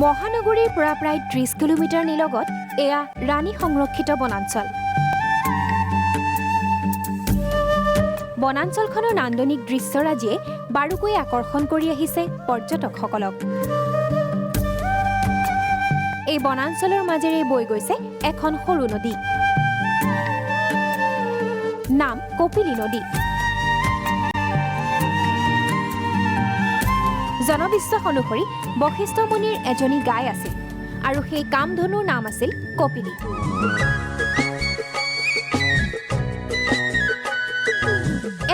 মহানগৰীৰ পৰা প্ৰায় 30 কিলোমিটাৰ নিলগত এয়া ৰাণী সংৰক্ষিত বনাঞ্চল। বনাঞ্চলখনৰ নান্দনিক দৃশ্যৰাজিয়ে বাৰুকৈ আকৰ্ষণ কৰি আহিছে পৰ্যটকসকলক। এই বনাঞ্চলৰ মাজেৰে বৈ গৈছে এখন সৰু নদী, নাম কপিলী নদী। জনবিশ্বাস অনুসৰি বশিষ্ঠ মুনিৰ এজনী গাই আছিল আৰু সেই কামধনুৰ নাম আছিল কপিলী।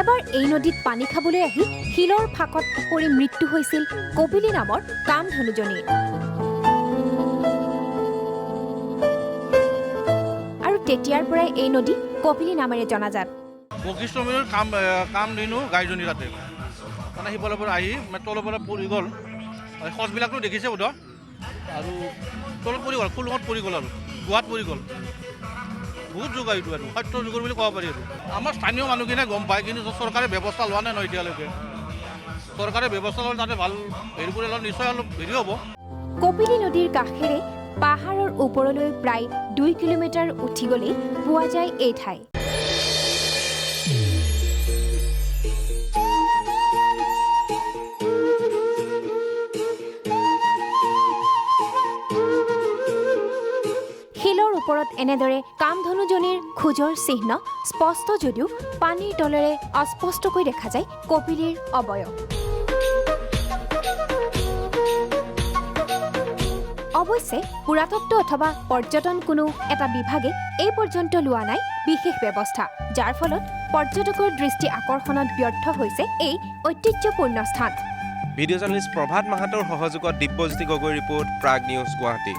এবাৰ এই নদীত পানী খাবলৈ আহি শিলৰ ফাঁকত পৰি মৃত্যু হৈছিল কপিলী নামৰ কামধনুজনীৰ। আৰু তেতিয়াৰ পৰাই এই নদী কপিলী নামেৰে জনাজাত। বশিষ্ঠ মুনিৰ কামধেনু গাইজনী তাতে মানে সিফালৰ পৰা আহি তলৰ পৰা পৰি গ'ল, সঁচবিলাকতো দেখিছে বোধ, আৰু তলত পৰি গ'ল, খুলঙত পৰি গ'ল আৰু গুৱাত পৰি গ'ল। বহুত যুগ এইটো আৰু সত্য যুগৰ বুলি ক'ব পাৰি। আৰু আমাৰ স্থানীয় মানুহখিনিয়ে গম পায়, কিন্তু চৰকাৰে ব্যৱস্থা লোৱা নাই নহয় এতিয়ালৈকে। চৰকাৰে ব্যৱস্থা ল'লে তাতে ভাল হেৰি কৰি ল'লে নিশ্চয় অলপ হেৰি হ'ব। কপিলী নদীৰ কাষেৰে পাহাৰৰ ওপৰলৈ প্ৰায় 2 কিলোমিটাৰ উঠি গ'লেই পোৱা যায় এই ঠাই। শিলৰ ওপৰত এনেদৰে কামধনুজনীৰ খোজৰ চিহ্ন স্পষ্ট যদিও পানীৰ তলেৰে অস্পষ্টকৈ দেখা যায় কপিলীৰ অৱয়ব। অৱশ্যে পুৰাতত্ব অথবা পৰ্যটন কোনো এটা বিভাগে এই পৰ্যন্ত লোৱা নাই বিশেষ ব্যৱস্থা, যাৰ ফলত পৰ্যটকৰ দৃষ্টি আকৰ্ষণত ব্যৰ্থ হৈছে এই ঐতিহ্যপূৰ্ণ স্থান। ভিডিঅ' জাৰ্নেলিষ্ট প্ৰভাত মাহাতৰ সহযোগত দিব্যজ্যোতি গগৈ ৰিপৰ্ট, প্ৰাগ নিউজ, গুৱাহাটী।